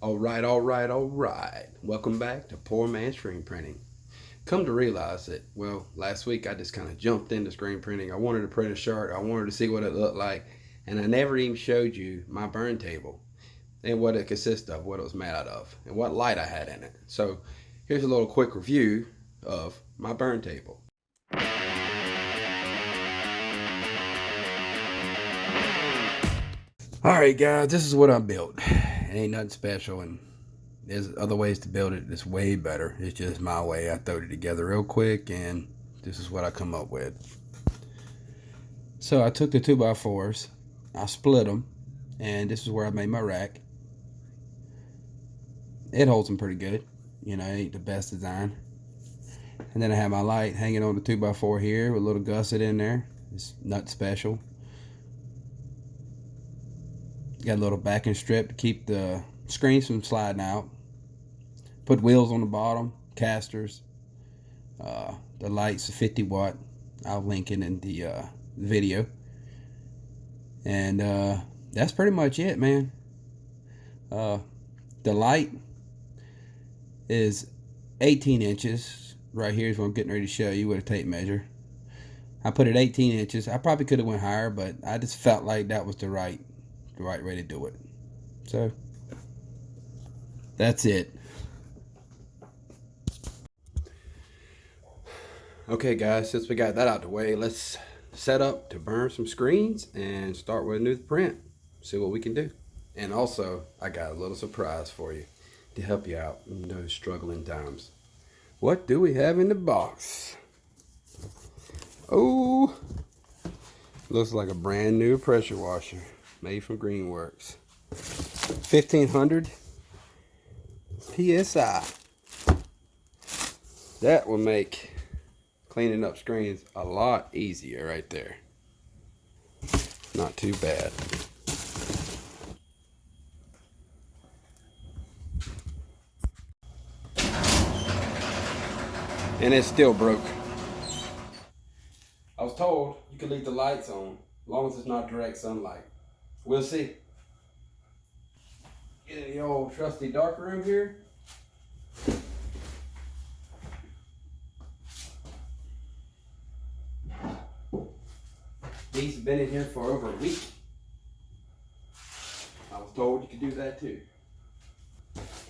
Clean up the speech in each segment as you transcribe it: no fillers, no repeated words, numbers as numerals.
All right. Welcome back to Poor Man Screen Printing. Come to realize that, well, last week I just kind of jumped into screen printing. I wanted to print a shirt. I wanted to see what it looked like. And I never even showed you my burn table and what it consists of, what it was made out of, and what light I had in it. So here's a little quick review of my burn table. Alright guys, this is what I built. It ain't nothing special, and there's other ways to build it that's way better. It's just my way. I throwed it together real quick, and this is what I come up with. So I took the 2x4s, I split them, and this is where I made my rack. It holds them pretty good. You know, it ain't the best design. And then I have my light hanging on the 2x4 here with a little gusset in there. It's nothing special. Got a little backing strip to keep the screens from sliding out. Put wheels on the bottom, casters. The light's a 50 watt. I'll link it in the video. And that's pretty much it, man. The light is 18 inches. Right here is what I'm getting ready to show you with a tape measure. I put it 18 inches. I probably could have went higher, but I just felt like that was the right way to do it. So that's it. Okay guys, since we got that out the way, let's set up to burn some screens and start with a new print. See what we can do. And also, I got a little surprise for you to help you out in those struggling times. What do we have in the box? Oh, looks like a brand new pressure washer made from Greenworks. 1500 PSI. That will make cleaning up screens a lot easier right there. Not too bad. And it's still broke. I was told you can leave the lights on as long as it's not direct sunlight. We'll see. Get in the old trusty darkroom here. These have been in here for over a week. I was told you could do that too.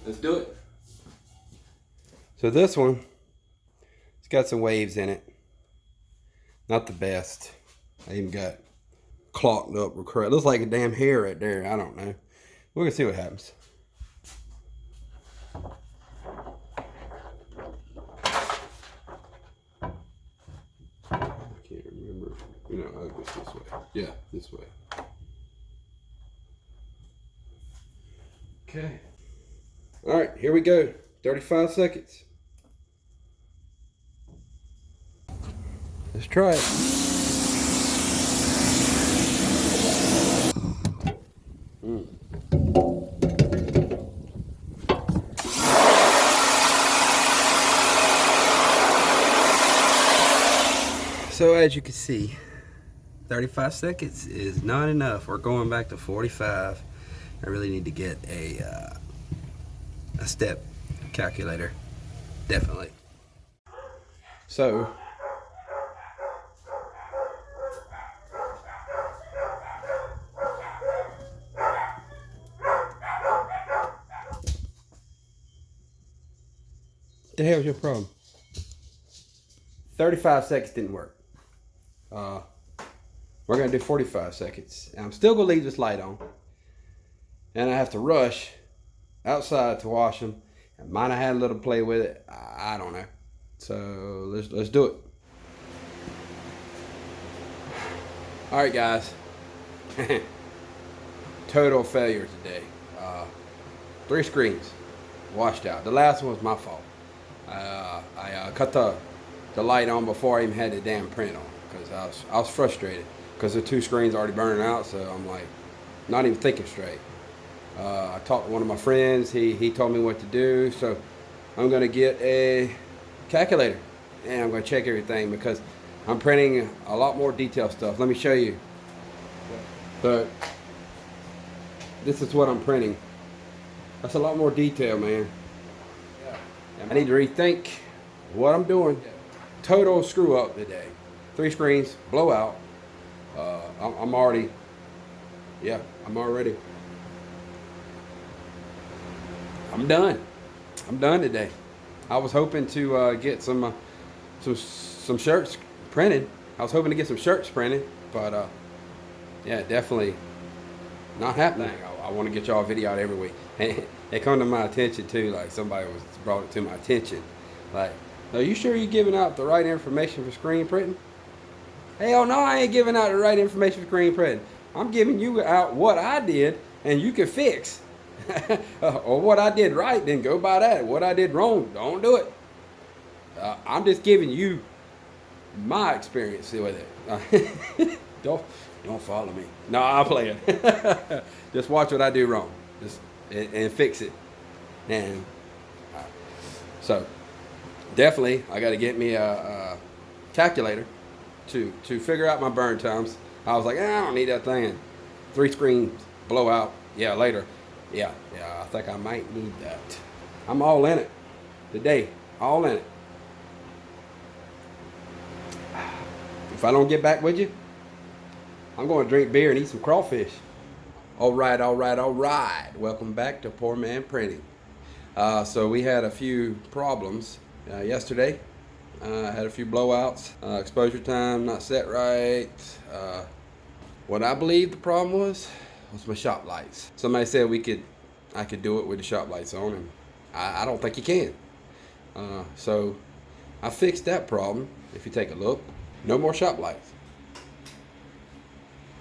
Let's do it. So this one, it's got some waves in it. Not the best. I even got clogged up. It looks like a damn hair right there. I don't know. We're gonna see what happens. I can't remember. You know, I guess this way. Yeah, this way. Okay. All right, here we go. 35 seconds. Let's try it. So as you can see, 35 seconds is not enough. We're going back to 45. I really need to get a step calculator, definitely. So what the hell's your problem? 35 seconds didn't work. We're gonna do 45 seconds. And I'm still gonna leave this light on. And I have to rush outside to wash them. I might have had a little play with it. I don't know. So let's do it. All right, guys. Total failure today. 3 screens washed out. The last one was my fault. I cut the light on before I even had the damn print on because I was frustrated because the 2 screens already burning out. So I'm like, not even thinking straight. I talked to one of my friends. He told me what to do. So I'm gonna get a calculator and I'm gonna check everything because I'm printing a lot more detailed stuff. Let me show you. But this is what I'm printing. That's a lot more detail, man. Yeah. I need to rethink what I'm doing. Total screw up today. 3 screens, blowout. I'm already, yeah, I'm already. I'm done. I'm done today. I was hoping to get some shirts printed. I was hoping to get some shirts printed, but yeah, definitely not happening. I want to get y'all a video out every week. It come to my attention too, like somebody was brought it to my attention. Like, are you sure you're giving out the right information for screen printing? Hell no, I ain't giving out the right information for screen printing. I'm giving you out what I did and you can fix. Or what I did right, then go by that. What I did wrong, don't do it. I'm just giving you my experience with it. Don't follow me. No, I'll play it. Just watch what I do wrong, and fix it. And so definitely, I got to get me a calculator to figure out my burn times. I was like, I don't need that thing. 3 screens, blowout. Yeah, later. Yeah, I think I might need that. I'm all in it today. All in it. If I don't get back with you, I'm going to drink beer and eat some crawfish. All right. Welcome back to Poor Man Printing. So we had a few problems yesterday. Had a few blowouts. Exposure time not set right. What I believe the problem was my shop lights. Somebody said I could do it with the shop lights on, and I don't think you can. So I fixed that problem. If you take a look, no more shop lights.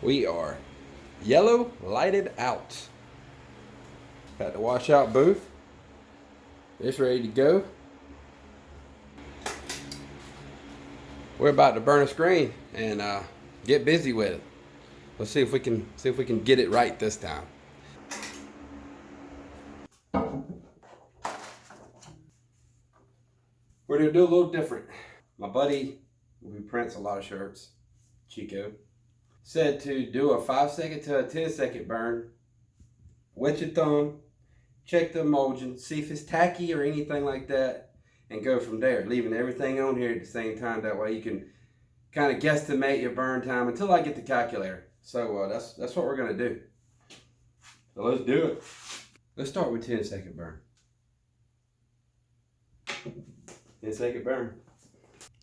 We are yellow lighted out. Had the washout booth. It's ready to go. We're about to burn a screen and get busy with it. Let's see if we can get it right this time. We're gonna do a little different. My buddy, who prints a lot of shirts, Chico, said to do a 5-second to a 10-second burn. Wet your thumb, check the emulsion, see if it's tacky or anything like that, and go from there, leaving everything on here at the same time. That way you can kind of guesstimate your burn time until I get the calculator. So that's what we're gonna do. So let's do it. Let's start with 10-second burn. 10-second burn.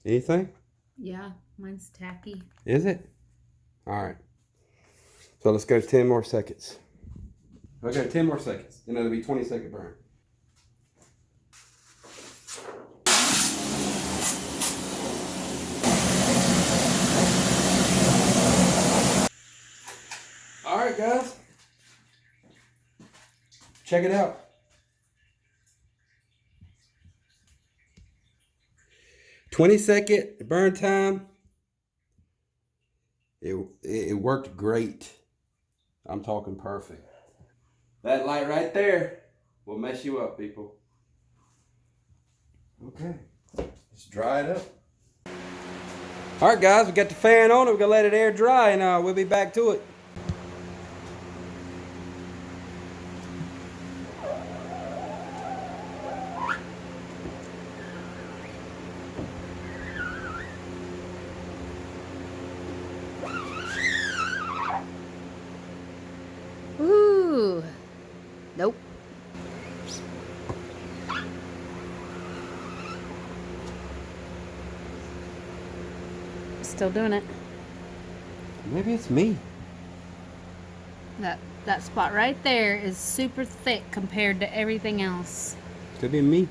Anything? Yeah, mine's tacky. Is it? All right. So let's go 10 more seconds. Okay, 10 more seconds. Then it'll be 20-second burn. All right, guys. Check it out. 20-second burn time. It worked great. I'm talking perfect. That light right there will mess you up, people. Okay, let's dry it up. All right, guys, we got the fan on it. We're gonna let it air dry, and we'll be back to it. Ooh. Nope. Still doing it. Maybe it's me. That spot right there is super thick compared to everything else. Could be me.